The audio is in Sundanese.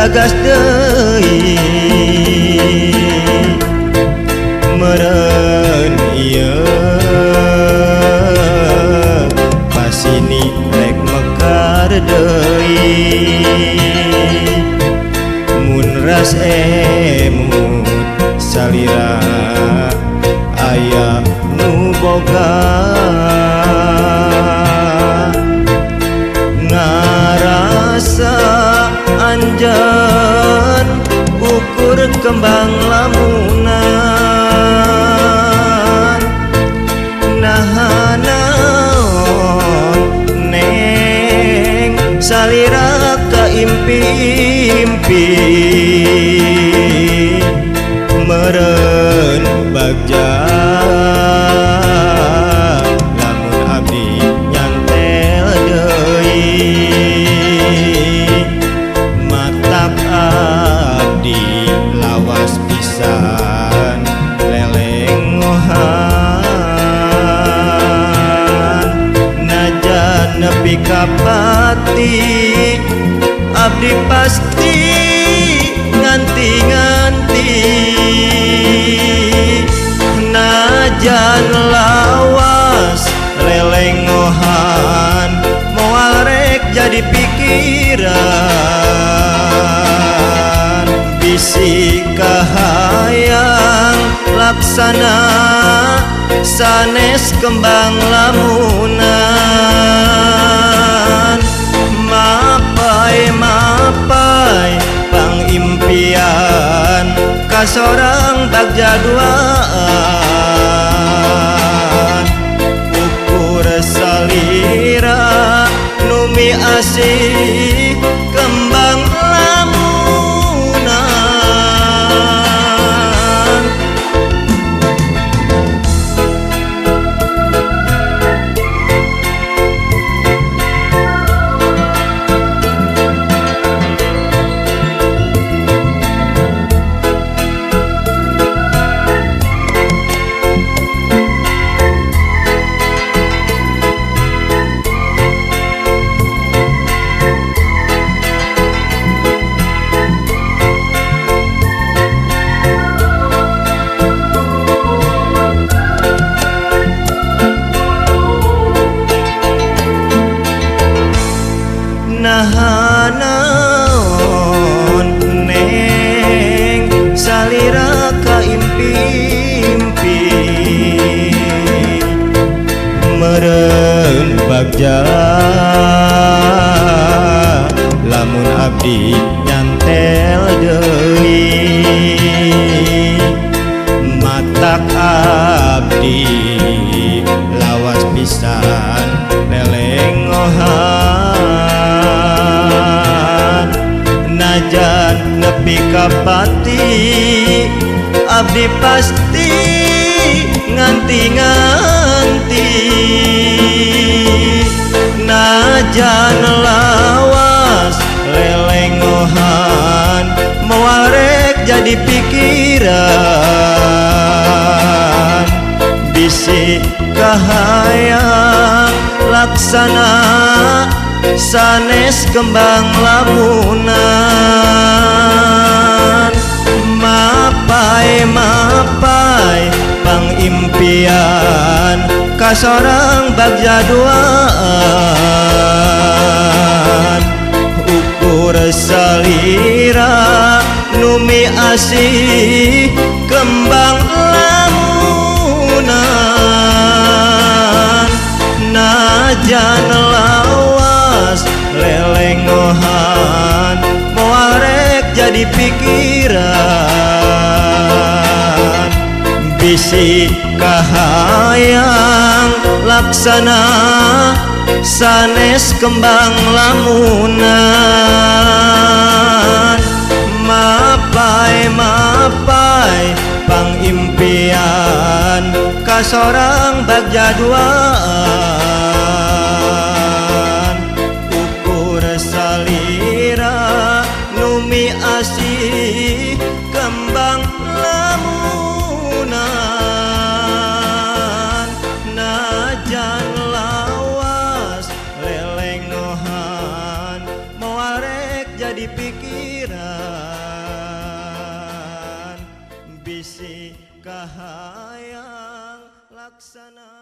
gagas deui meureun ieu pasini rek mekar deui mun ras emut salira aya nu boga ngarasa anjeun ukur kembang lamunan naon neng salira kaimpi-impi meureun bagja lamun abdi nyantel deui matak abdi lawas pisan lelengohan najan nepi ka pati abdi pasti nganti-nganti najan lawas lelengohan moal rek jadi pikiran bisi kahayang laksana sanes kembang lamunan mapai pangimpian kasorang bagja duaan ukur salira numi asih kembang lamunan naon neng salira kaimpi-impi meureun bagja lamun abdi nyantel deui matak abdi lawas pisan lelengohan najan nepi ka pati abdi pasti nganti-nganti najan lawas lelengohan moal rek jadi pikiran bisi kahayang laksana sanes kembang lamunan mapai pangimpian kasorang bagja duaan ukur salira numi asih kembang lamunan najan lawas lelengohan moal rek jadi pikiran bisi kahayang laksana sanes kembang lamunan mapai pangimpian kasorang bagja duaan ukur salira numi asih kembang lamunan najan lawas lelengohan moal rek jadi pikiran laksana